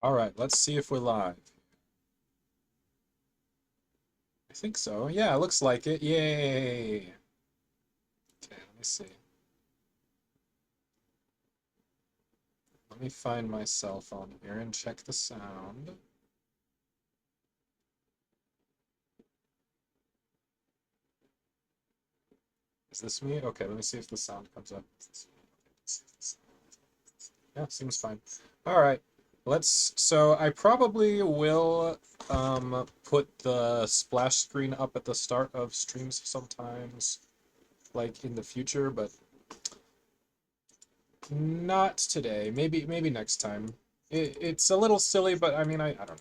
All right, let's see if we're live. I think so. Yeah, it looks like it. Yay! Okay, let me see. Let me find my cell phone here and check the sound. Is this me? Okay, let me see if the sound comes up. Yeah, seems fine. All right, so I probably will put the splash screen up at the start of streams sometimes, like in the future, but not today. Maybe next time. It's a little silly, but I mean, I don't know.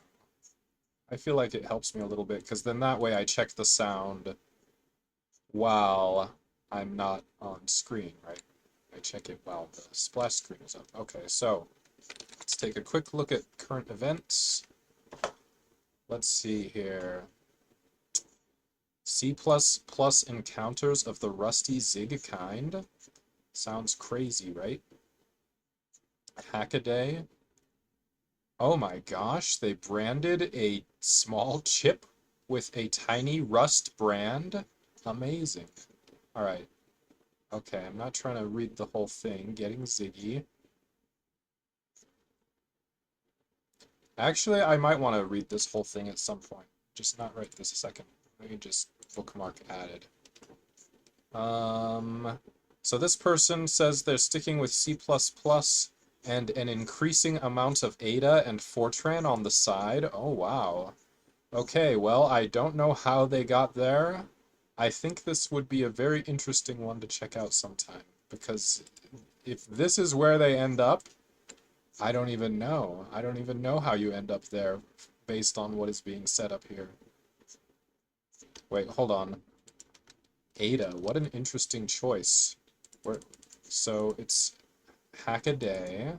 I feel like it helps me a little bit, because then that way I check the sound while I'm not on screen, right? I check it while the splash screen is up. Okay, so let's take a quick look at current events. Let's see here. C++ encounters of the rusty Zig kind. Sounds crazy, right? Hackaday. Oh my gosh, they branded a small chip with a tiny Rust brand? Amazing. Alright. Okay, I'm not trying to read the whole thing. Getting Ziggy. Actually, I might want to read this whole thing at some point. Just not right this second. Let me just bookmark added. So this person says they're sticking with C++ and an increasing amount of Ada and Fortran on the side. Oh, wow. Okay, well, I don't know how they got there. I think this would be a very interesting one to check out sometime, because if this is where they end up, I don't even know. I don't even know how you end up there based on what is being set up here. Wait, hold on. Ada, what an interesting choice. So it's Hackaday.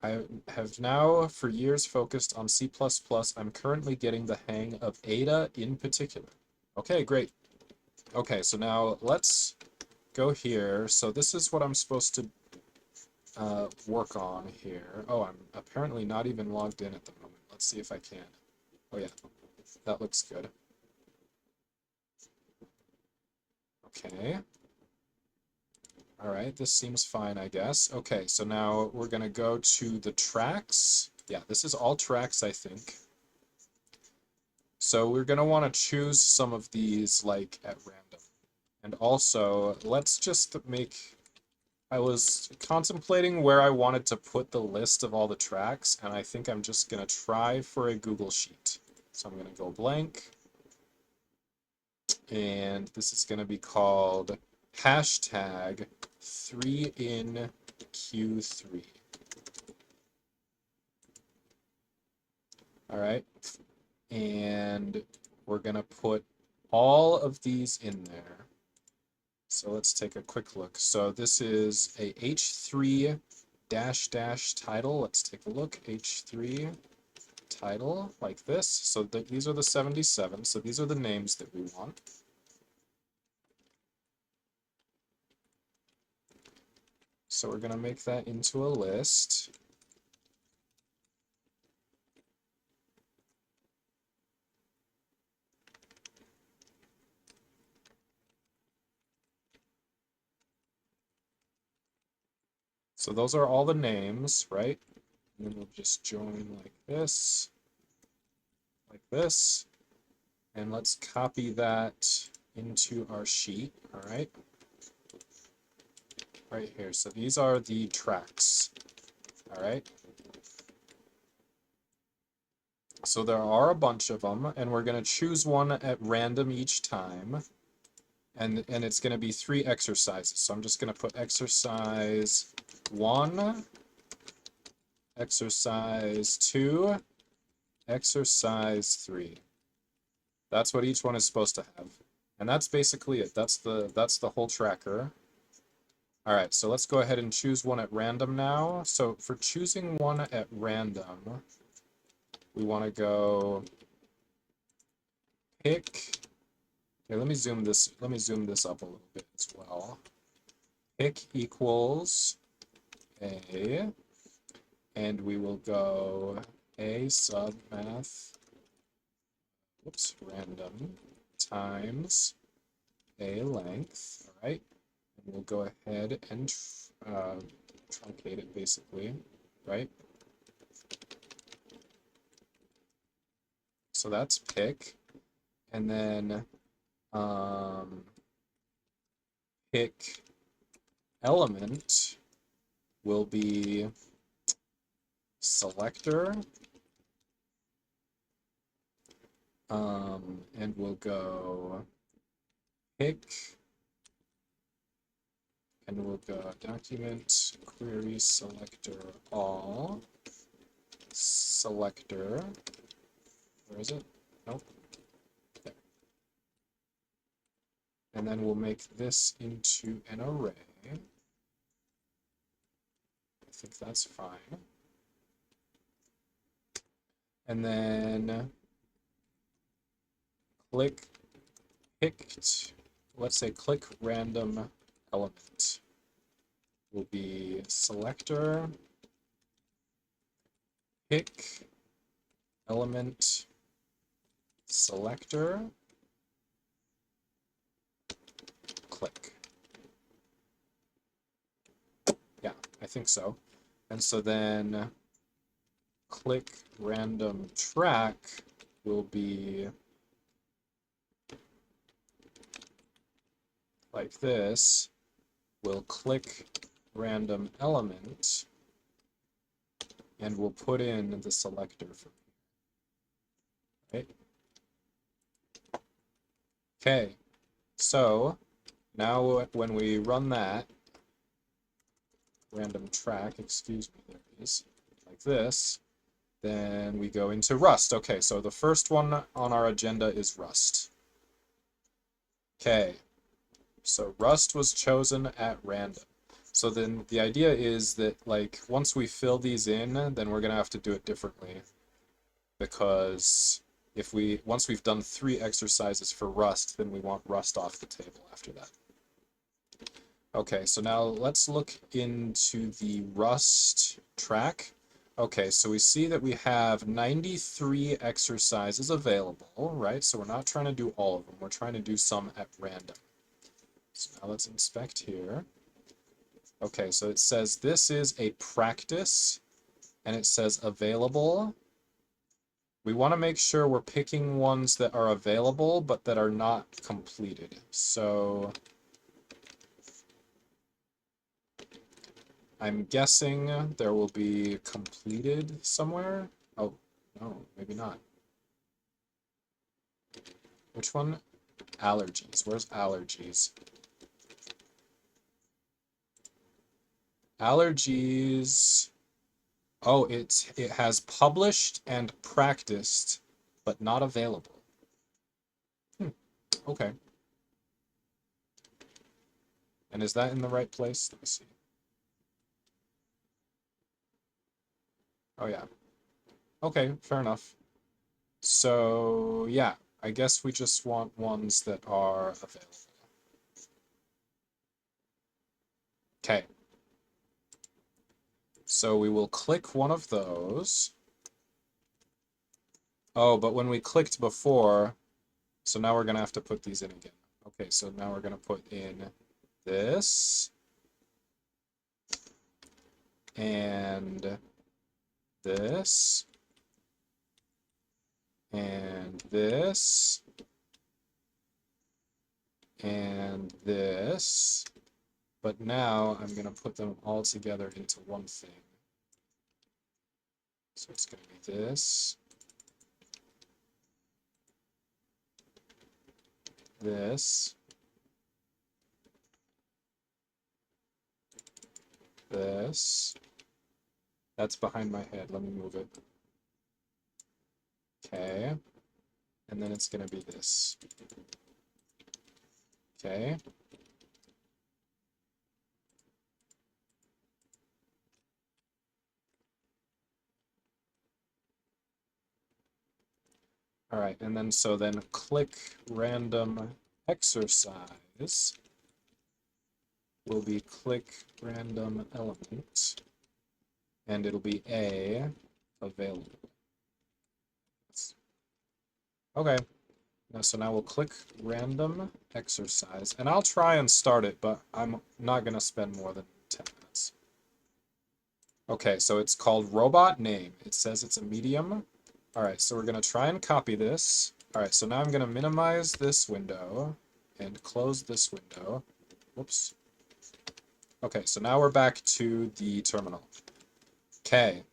I have now for years focused on C++. I'm currently getting the hang of Ada in particular. Okay, great. Okay, so now let's go here. So this is what I'm supposed to work on here. Oh, I'm apparently not even logged in at the moment. Let's see if I can. Oh yeah, that looks good. Okay. All right, this seems fine, I guess. Okay, so now we're gonna go to the tracks. Yeah, this is all tracks, I think. So we're gonna want to choose some of these like at random. And also, let's just make... I was contemplating where I wanted to put the list of all the tracks, and I think I'm just gonna try for a Google Sheet. So I'm gonna go blank. And this is gonna be called hashtag 3in Q3. All right. And we're going to put all of these in there. So let's take a quick look. So this is a H3 -- title. Let's take a look. H3 title like this. So these are the 77. So these are the names that we want. So we're going to make that into a list. So those are all the names, right? And then we'll just join like this, and let's copy that into our sheet, all right? Right here, so these are the tracks, all right? So there are a bunch of them, and we're gonna choose one at random each time, and it's gonna be 3 exercises. So I'm just gonna put exercise 1, exercise 2, exercise 3. That's what each one is supposed to have. And that's basically it. That's the whole tracker. All right, so let's go ahead and choose one at random now. So for choosing one at random, we want to go pick. Okay, let me zoom this up a little bit as well. Pick equals a, and we will go a sub math, random times a length, all right? And we'll go ahead and truncate it basically, right? So that's pick, and then pick element will be selector, and we'll go pick, and we'll go document query selector all selector. Where is it? Nope. There. And then we'll make this into an array. I think that's fine. And then click picked, let's say click random element will be selector pick element selector click. Yeah, I think so. And so then click random track will be like this. We'll click random element and we'll put in the selector from here. Right? Okay, so now when we run that random track, excuse me, there it is, like this, then we go into Rust. Okay, so the first one on our agenda is Rust. Okay, so Rust was chosen at random. So then the idea is that, like, once we fill these in, then we're gonna have to do it differently, because once we've done 3 exercises for Rust, then we want Rust off the table after that. Okay, so now let's look into the Rust track. Okay, so we see that we have 93 exercises available, right? So we're not trying to do all of them, we're trying to do some at random. So now let's inspect here. Okay, so it says this is a practice, and it says available. We want to make sure we're picking ones that are available, but that are not completed. So I'm guessing there will be completed somewhere. Oh, no, maybe not. Which one? Allergies. Where's allergies? Allergies. Oh, it has published and practiced, but not available. Okay. And is that in the right place? Let me see. Oh, yeah. Okay, fair enough. So, yeah, I guess we just want ones that are available. Okay. So we will click one of those. Oh, but when we clicked before, so now we're going to have to put these in again. Okay, so now we're going to put in this. And this. And this. And this. But now I'm going to put them all together into one thing. So it's going to be this. This. This. That's behind my head. Let me move it. Okay. And then it's going to be this. Okay. All right, and then so then click random exercise will be click random element. and it'll be A available. Okay. So now we'll click random exercise, and I'll try and start it, but I'm not going to spend more than 10 minutes. Okay, so it's called robot name. It says it's a medium. All right, so we're going to try and copy this. All right, so now I'm going to minimize this window and close this window. Whoops. Okay, so now we're back to the terminal. Okay.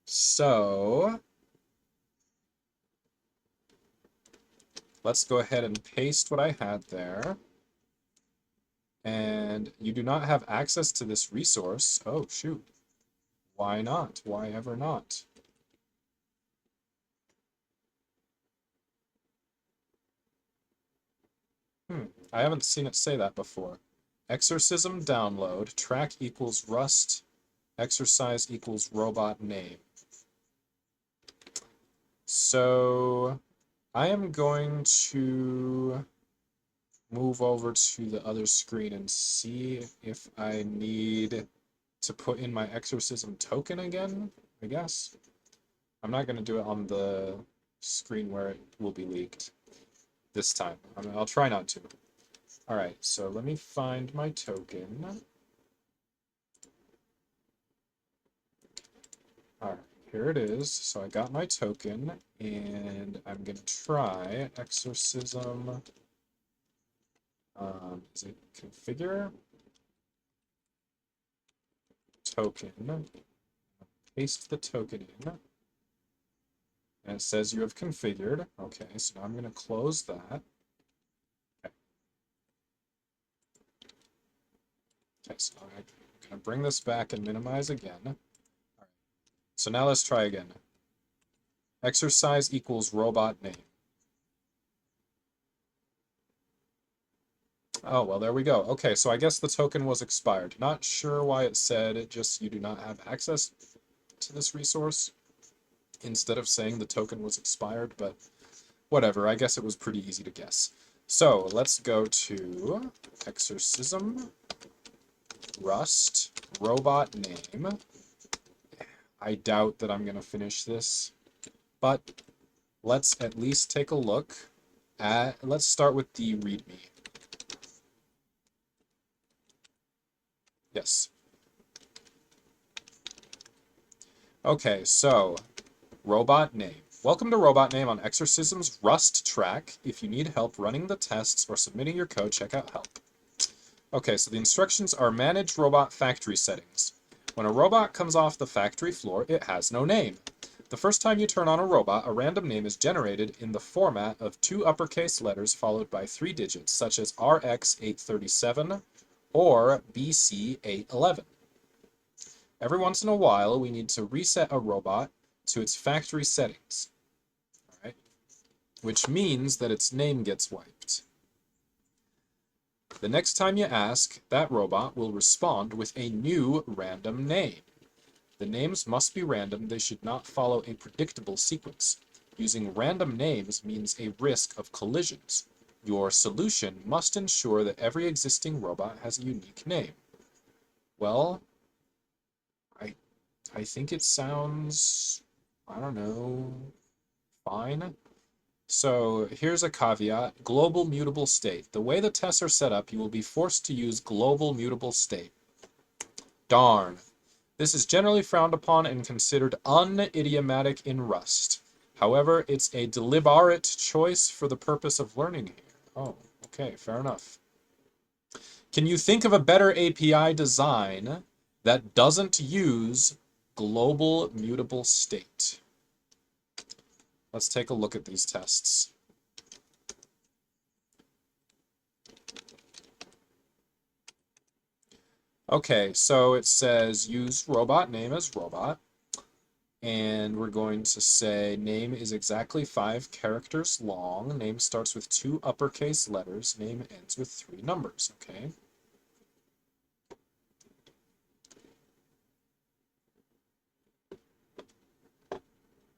So let's go ahead and paste what I had there. And you do not have access to this resource. Oh, shoot. Why not? Why ever not? I haven't seen it say that before. Exorcism download, track equals rust, exercise equals robot name. So I am going to move over to the other screen and see if I need to put in my exorcism token again, I guess. I'm not going to do it on the screen where it will be leaked this time. I'll try not to. All right, so let me find my token. All right, here it is. So I got my token, and I'm going to try exorcism. Is it configure? Token. Paste the token in. And it says you have configured. Okay, so now I'm going to close that. Okay, so I'm going to bring this back and minimize again. All right. So now let's try again. Exercise equals robot name. Oh, well, there we go. Okay, so I guess the token was expired. Not sure why it said just you do not have access to this resource instead of saying the token was expired, but whatever. I guess it was pretty easy to guess. So let's go to exorcism, rust, robot name. I doubt that I'm going to finish this, but let's at least take a look at, let's start with the README. Yes. Okay, so robot name. Welcome to Robot Name on Exorcism's Rust track. If you need help running the tests or submitting your code, check out help. Okay, so the instructions are manage robot factory settings. When a robot comes off the factory floor, it has no name. The first time you turn on a robot, a random name is generated in the format of 2 uppercase letters followed by 3 digits, such as RX837 or BC811. Every once in a while, we need to reset a robot to its factory settings, all right? Which means that its name gets wiped. The next time you ask, that robot will respond with a new random name. The names must be random. They should not follow a predictable sequence. Using random names means a risk of collisions. Your solution must ensure that every existing robot has a unique name. Well, I think it sounds, I don't know, fine. So here's a caveat, global mutable state. The way the tests are set up, you will be forced to use global mutable state. Darn. This is generally frowned upon and considered unidiomatic in Rust. However, it's a deliberate choice for the purpose of learning here. Oh, okay, fair enough. Can you think of a better API design that doesn't use global mutable state? Let's take a look at these tests. Okay, so it says use robot name as robot. And we're going to say name is exactly 5 characters long. Name starts with 2 uppercase letters. Name ends with 3 numbers, okay?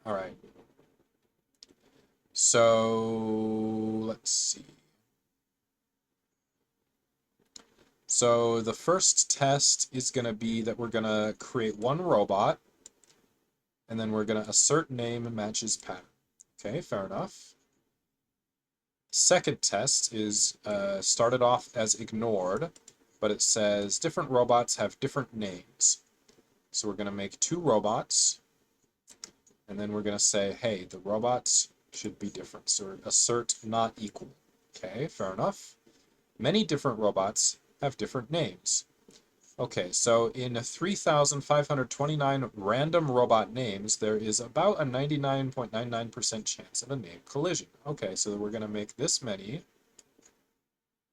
All right. So let's see. So the first test is going to be that we're going to create one robot, and then we're going to assert name matches pattern. Okay, fair enough. Second test is started off as ignored, but it says different robots have different names. So we're going to make two robots, and then we're going to say, hey, the robots should be different. So assert not equal. Okay, fair enough. Many different robots have different names. Okay, so in 3,529 random robot names, there is about a 99.99% chance of a name collision. Okay, so we're going to make this many,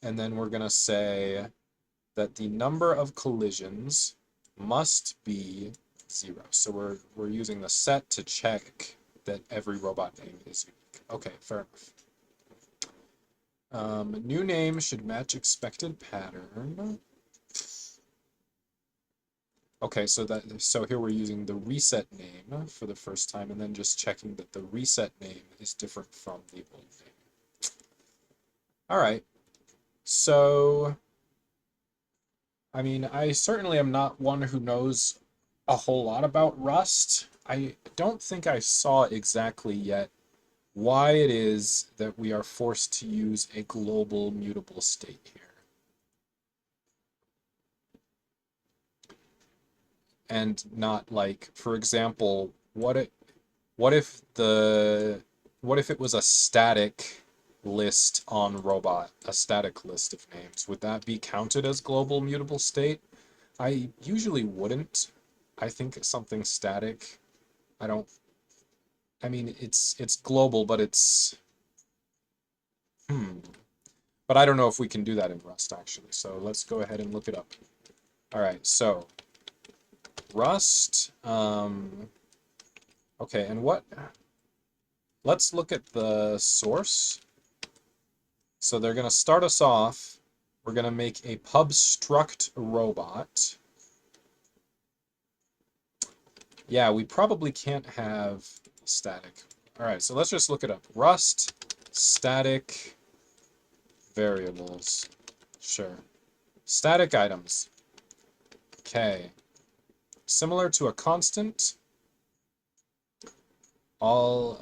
and then we're going to say that the number of collisions must be 0. So we're using the set to check that every robot name is unique. Okay, fair enough. New name should match expected pattern. Okay, so here we're using the reset name for the first time, and then just checking that the reset name is different from the old name. All right, so I mean, I certainly am not one who knows a whole lot about Rust. I don't think I saw exactly yet why it is that we are forced to use a global mutable state here. And not like, for example, what if it was a static list on robot, a static list of names? Would that be counted as global mutable state? I usually wouldn't. I think something static, I mean, it's global, but it's, but I don't know if we can do that in Rust, actually. So let's go ahead and look it up. All right, so Rust, okay, and let's look at the source. So they're going to start us off. We're going to make a pub struct robot. Yeah, we probably can't have static. All right, so let's just look it up. Rust static variables. Sure. Static items. Okay. Similar to a constant. All,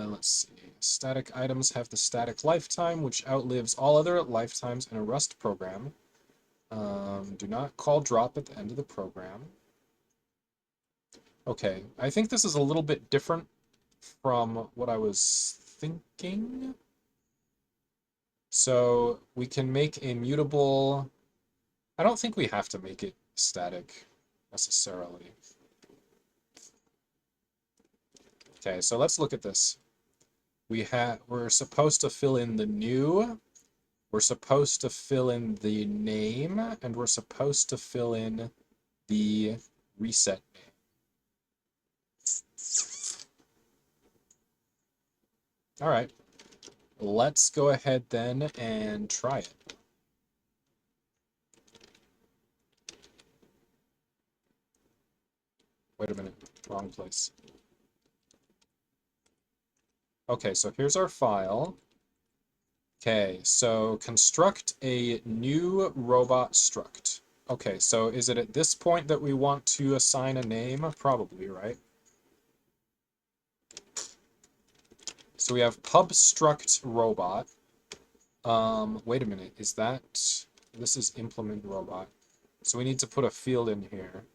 let's see. Static items have the static lifetime, which outlives all other lifetimes in a Rust program. Do not call drop at the end of the program. Okay, I think this is a little bit different from what I was thinking. So we can make a mutable. I don't think we have to make it static necessarily. Okay, so let's look at this. We're supposed to fill in the new, we're supposed to fill in the name, and we're supposed to fill in the reset name. All right, let's go ahead then and try it. Wait a minute, wrong place. Okay, so here's our file. Okay, so construct a new robot struct. Okay, so is it at this point that we want to assign a name? Probably, right? So we have pub struct robot. Wait a minute, this is implement robot. So we need to put a field in here.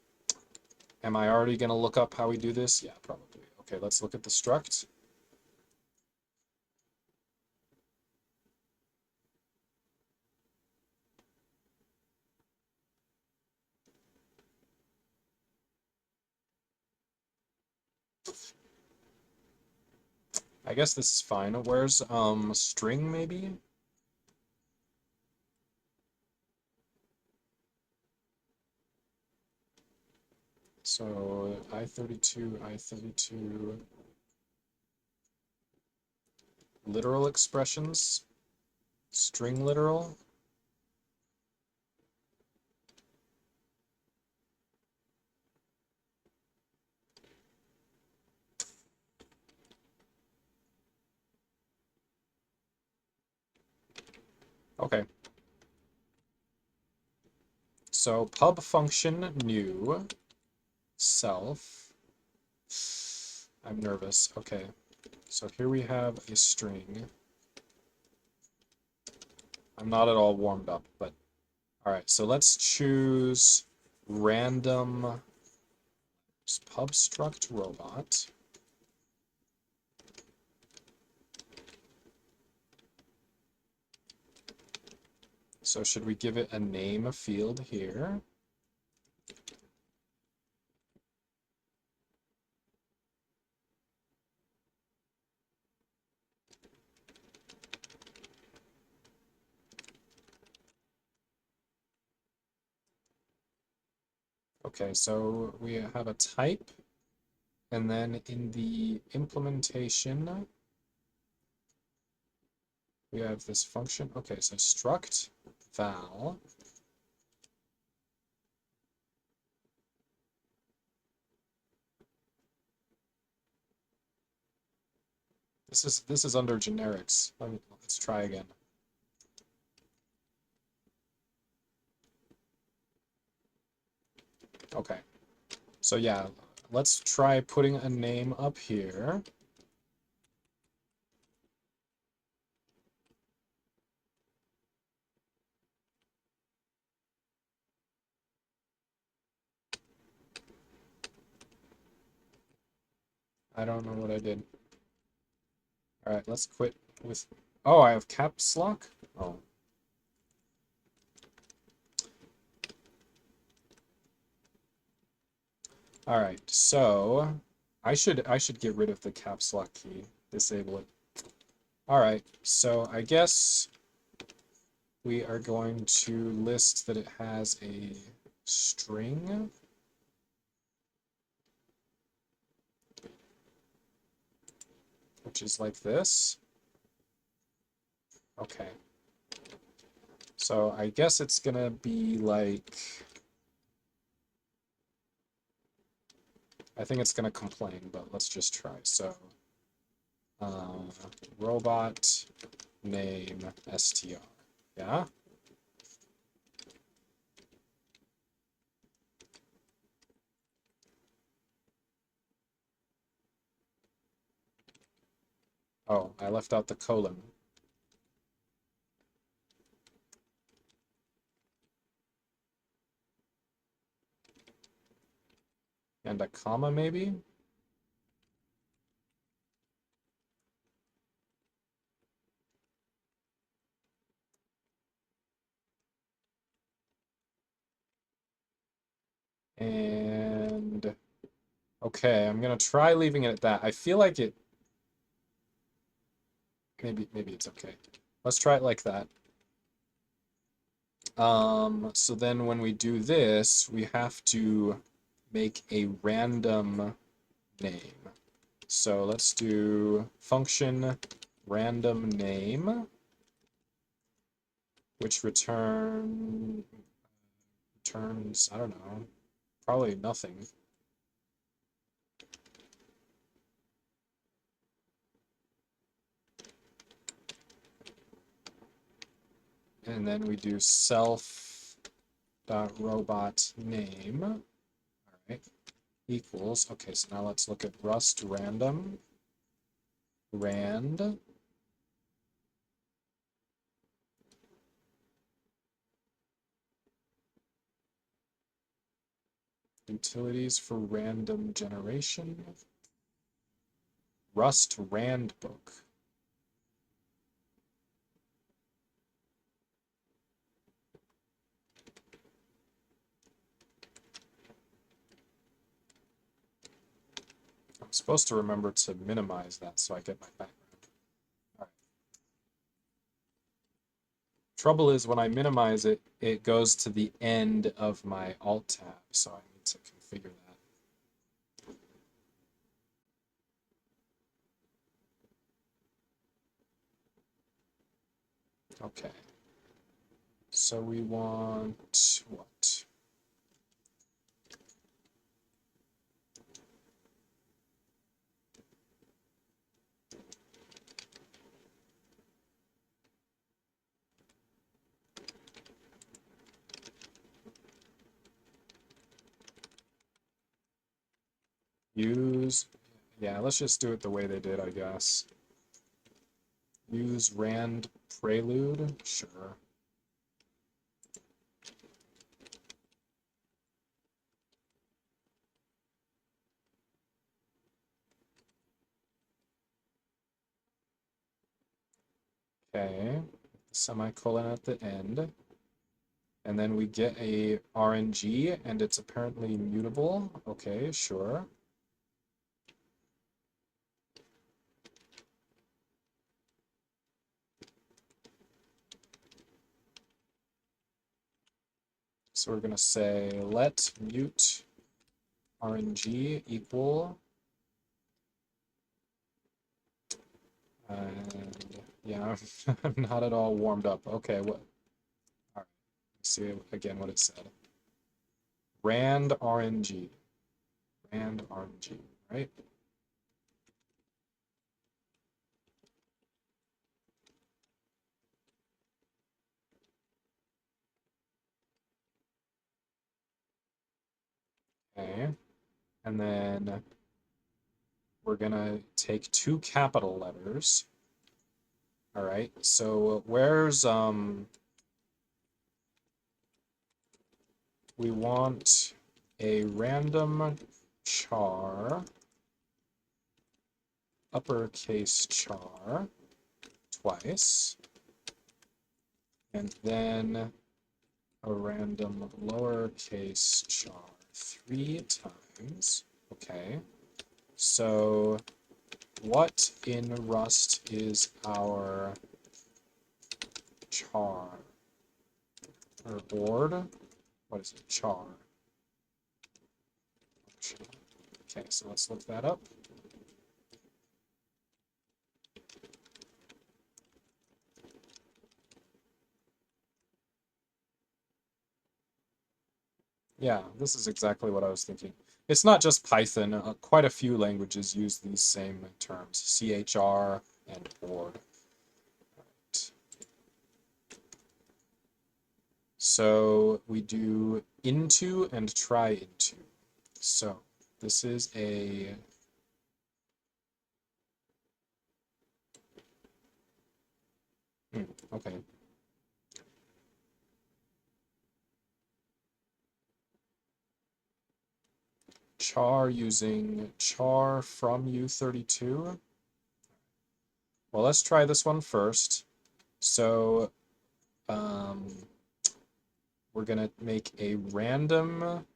Am I already gonna look up how we do this? Yeah, probably. Okay, let's look at the struct. I guess this is fine. Where's string maybe? So I32 literal expressions, string literal. Okay. So pub function new self. I'm nervous. Okay. So here we have a string. I'm not at all warmed up, but all right. So let's choose random pub struct robot. So should we give it a name field here? Okay, so we have a type, and then in the implementation, we have this function. Okay, so struct val. This is under generics. Let's try again. Okay. So yeah, let's try putting a name up here. I don't know what I did. All right, let's quit with... Oh, I have caps lock? Oh. All right, so I should get rid of the caps lock key, disable it. All right, so I guess we are going to list that it has a string. Which is like this. Okay. So I guess it's gonna be like, I think it's gonna complain, but let's just try. So robot name str. Yeah. Oh, I left out the colon. And a comma, maybe? And okay, I'm gonna try leaving it at that. I feel like it maybe it's okay. Let's try it like that. So then when we do this, we have to make a random name. So let's do function random name, which returns, I don't know, probably nothing. And then we do self.robot name. All right, equals. Okay, so now let's look at Rust random. Rand. Utilities for random generation. Rust rand book. I'm supposed to remember to minimize that so I get my background. All right. Trouble is when I minimize it, it goes to the end of my Alt tab, so I need to configure that. Okay. So we want what? Use, yeah, let's just do it the way they did, I guess. Use rand prelude, sure. Okay, semicolon at the end. And then we get a RNG, and it's apparently mutable. Okay, sure. So we're going to say let mute RNG equal, and yeah, I'm not at all warmed up. Okay, what? All right, let's see again what it said. Rand RNG, right? Okay, and then we're gonna take two capital letters. All right, so where's we want a random char, uppercase char, twice, and then a random lowercase char 3 times. Okay, so what in Rust is our char? Or ord? What is it? Char. Okay, so let's look that up. Yeah, this is exactly what I was thinking. It's not just Python. Quite a few languages use these same terms, CHR and ord. Right. So we do into and try into. So this is a okay. Char using char from U32. Well, let's try this one first. So we're gonna make a random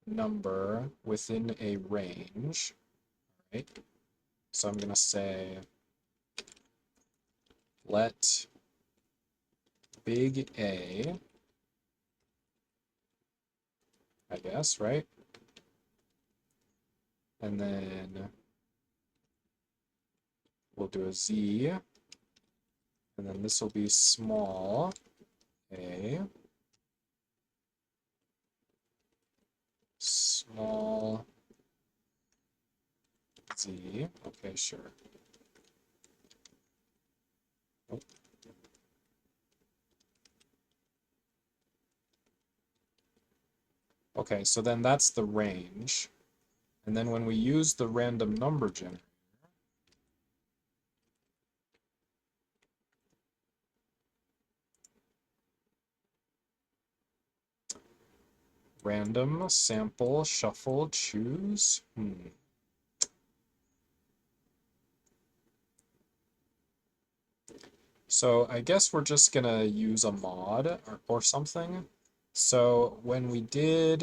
number within a range, right? So I'm gonna say let big A, I guess, right? And then we'll do a Z, and then this will be small a, small z. Okay, sure. Oh. Okay, so then that's the range. And then when we use the random number generator, random, sample, shuffle, choose. So I guess we're just gonna use a mod or something. So when we did,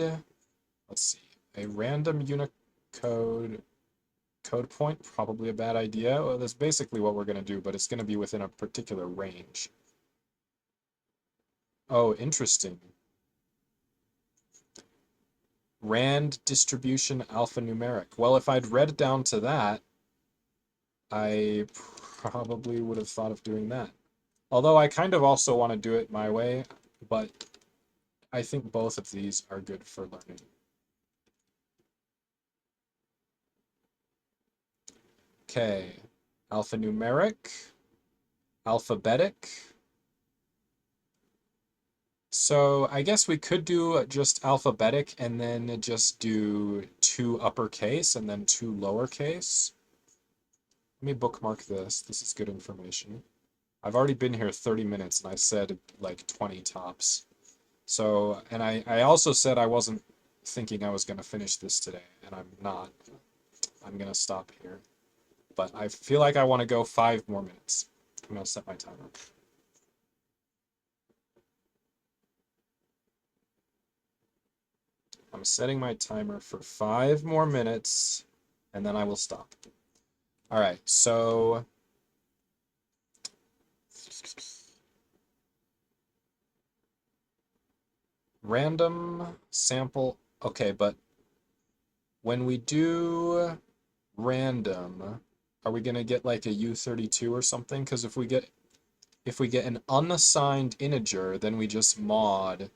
let's see, a random Unicode code point, probably a bad idea. Well, that's basically what we're gonna do, but it's gonna be within a particular range. Oh, interesting. Rand distribution alphanumeric. Well, if I'd read down to that, I probably would have thought of doing that. Although I kind of also want to do it my way, but I think both of these are good for learning. Okay, alphanumeric, alphabetic, So I guess we could do just alphabetic and then just do 2 uppercase and then 2 lowercase. Let me bookmark this. This is good information. I've already been here 30 minutes and I said like 20 tops. So, and I also said I wasn't thinking I was going to finish this today, and I'm not. I'm going to stop here. But I feel like I want to go 5 more minutes. I'm going to set my timer. I'm setting my timer for 5 more minutes, and then I will stop. All right, so random sample. Okay, but when we do random, are we gonna get like a U32 or something? Because if we get an unassigned integer, then we just mod,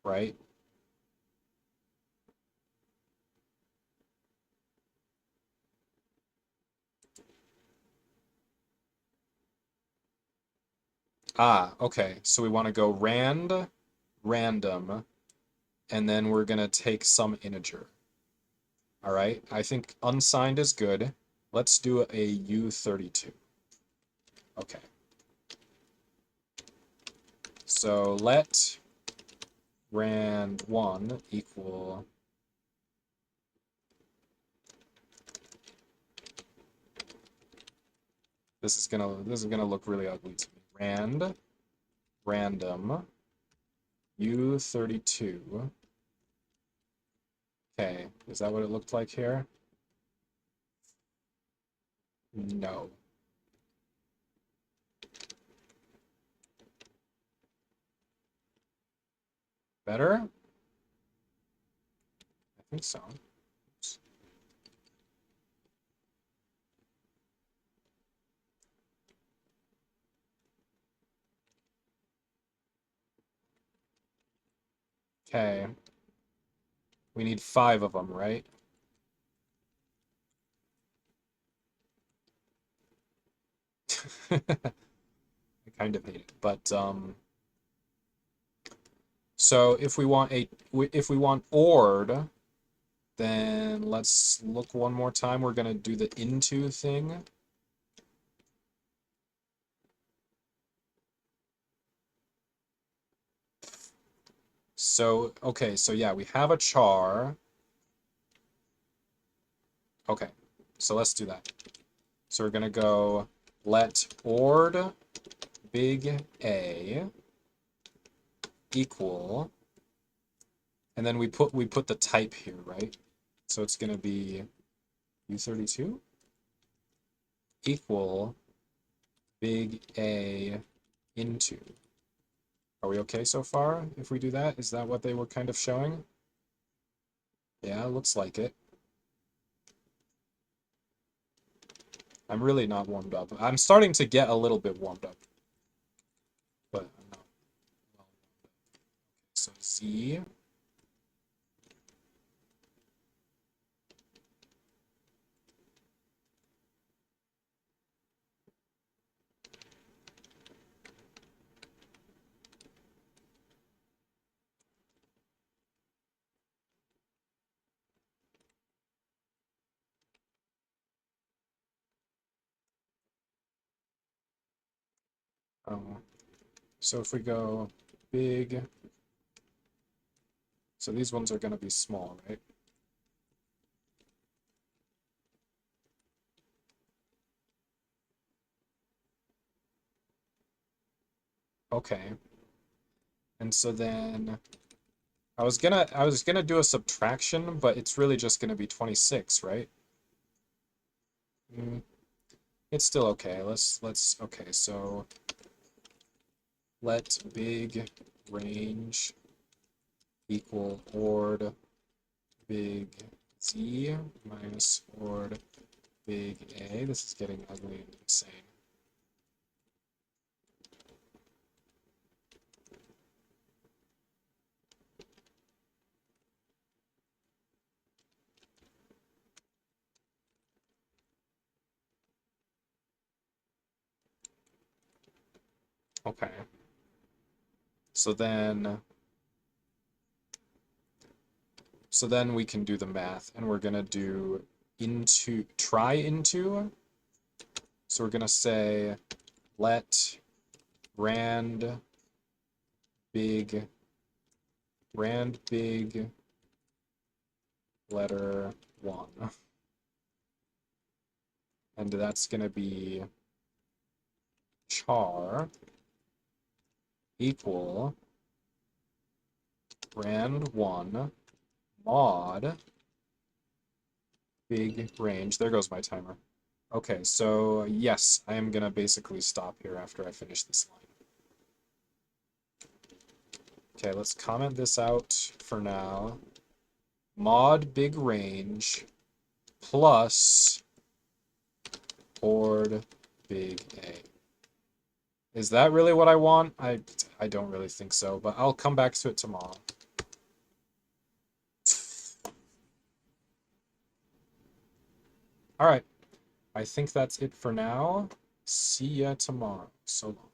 right? Ah, okay. So we want to go random, and then we're gonna take some integer. All right. I think unsigned is good. Let's do a U32. Okay. So let rand1 equal this is gonna look really ugly to me. Random U32. Okay, is that what it looked like here? No. Better? I think so. Oops. Okay. We need 5 of them, right? I kind of hate it, but so if we want ORed, then let's look one more time. We're gonna do the into thing. So okay, so yeah, we have a char. Okay, so let's do that. So we're gonna go let ORed big A equal, and then we put the type here, right? So it's gonna be U32 equal big A into. Are we okay so far if we do that? Is that what they were kind of showing? Yeah, looks like it. I'm really not warmed up. I'm starting to get a little bit warmed up, but I'm not well warmed up. So Z. So if we go big, so these ones are going to be small, right? Okay. And so then I was gonna do a subtraction, but it's really just gonna be 26, right? It's still okay. Okay, so let big range equal ORed big Z minus ORed big A. This is getting ugly and insane. Okay. So then we can do the math, and we're gonna do try into. So we're gonna say let rand big letter 1. And that's gonna be char equal rand1 mod big range. There goes my timer. Okay, so yes, I am gonna basically stop here after I finish this line. Okay, let's comment this out for now. Mod big range plus horde big A. Is that really what I want? I don't really think so, but I'll come back to it tomorrow. All right, I think that's it for now. See ya tomorrow. So long.